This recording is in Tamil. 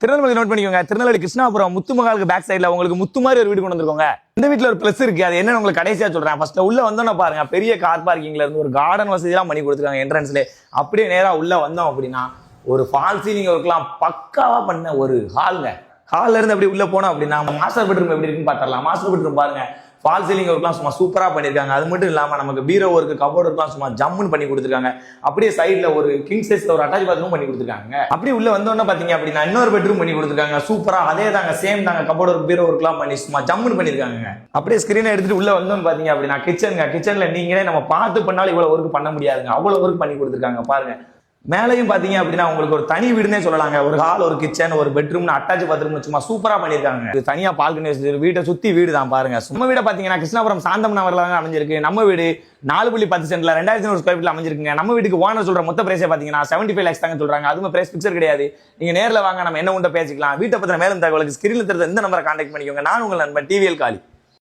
திருநெல்வேலி நோட் பண்ணிக்கோங்க. திருநெல்வேலி கிருஷ்ணாபுரம் முத்துமகாலுக்கு பேக் சைடுல உங்களுக்கு முத்து மாதிரி ஒரு வீடு கொண்டு வந்திருக்கோங்க. இந்த வீட்டுல ஒரு பிளஸ் இருக்கு. அது என்ன உங்களுக்கு கடைசியா சொல்றேன். ஃபர்ஸ்ட் உள்ள வந்தோம்னா பாருங்க, பெரிய கார் பார்க்கிங்ல இருந்து ஒரு கார்டன் வசதி எல்லாம் பண்ணி கொடுத்துருக்காங்க என்ட்ரன்ஸ்ல. அப்படியே நேரா உள்ள வந்தோம் அப்படின்னா ஒரு ஃபால் சீலிங் ஒர்க்லாம் பக்காவா பண்ண ஒரு ஹால்ங்க. ஹால்ல இருந்து அப்படி உள்ள போனோம் அப்படின்னா மாஸ்டர் பெட்ரூம் எப்படி இருக்குன்னு பாத்திரலாம். மாஸ்டர் பெட்ரூம் பாருங்க, ஃபால் சீலிங் ஒர்க்லாம் சும்மா சூப்பரா பண்ணிருக்காங்க. அது மட்டும் இல்லாம நமக்கு பீரோ ஒர்க், கபோர்ட் ஒர்க்லாம் சும்மா ஜம்முன்னு பண்ணி கொடுத்துருக்காங்க. அப்படியே சைடுல ஒரு கிங் சைஸ்ல ஒரு அட்டாச் பாத்ரூம் பண்ணி கொடுத்துருக்காங்க. அப்படியே உள்ள வந்தோம்னா பாத்தீங்க அப்படின்னா இன்னொரு பெட்ரூம் பண்ணி கொடுத்துருக்காங்க. சூப்பரா அதே தாங்க, சேம் தாங்க, கபோர்ட் ஒர்க், பீரோ ஒர்க்லாம் பண்ணி சும்மா ஜம்முன்னு பண்ணிருக்காங்க. அப்படியே ஸ்கிரீனை எடுத்துட்டு உள்ள வந்தோம்னு பாத்தீங்க அப்படின்னா கிச்சன்ல நீங்களே நம்ம பார்த்து பண்ணாலும் இவ்வளவு ஒர்க் பண்ண முடியாதுங்க. அவ்வளவு ஒர்க் பண்ணி கொடுத்துருக்காங்க பாருங்க. மேலையும் பாத்தீங்க அப்படின்னா உங்களுக்கு ஒரு தனி வீடுனே சொல்லலாங்க. ஒரு ஹால், ஒரு கிச்சன், ஒரு பெட்ரூம், அட்டாச் பாத்ரூம் சும்மா சூப்பரா பண்ணிருக்காங்க. இது தனியா பால்கனி வச்சு வீட்டை சுத்தி வீடு தான் பாருங்க. நம்ம வீட பாத்தீங்கன்னா கிருஷ்ணாபுரம் சாந்தம் நகர்ல அமைஞ்சிருக்கு. நம்ம வீடு 4.10 சென்ட்ல 2100 ஸ்கொயர் ஃபீட்ல அமைஞ்சிருக்குங்க. நம்ம வீட்டுக்கு ஓனர் சொல்ற மொத்த பிரைஸே பாத்தீங்கன்னா 75 lakhs தாங்க சொல்றாங்க. அதுவும் பிரைஸ் பிக்சர் கிடையாது. நீங்க நேர்ல வாங்க, நம்ம என்ன உண்ட பேசிக்கலாம். வீட்டை பத்தின மேலும் தகவலுக்கு ஸ்கிரீன்ல தெரிஞ்ச இந்த நம்பரை கான்டாக்ட் பண்ணிக்கோங்க. நான் உங்கள் நண்பன் டிவிஎல் காளி.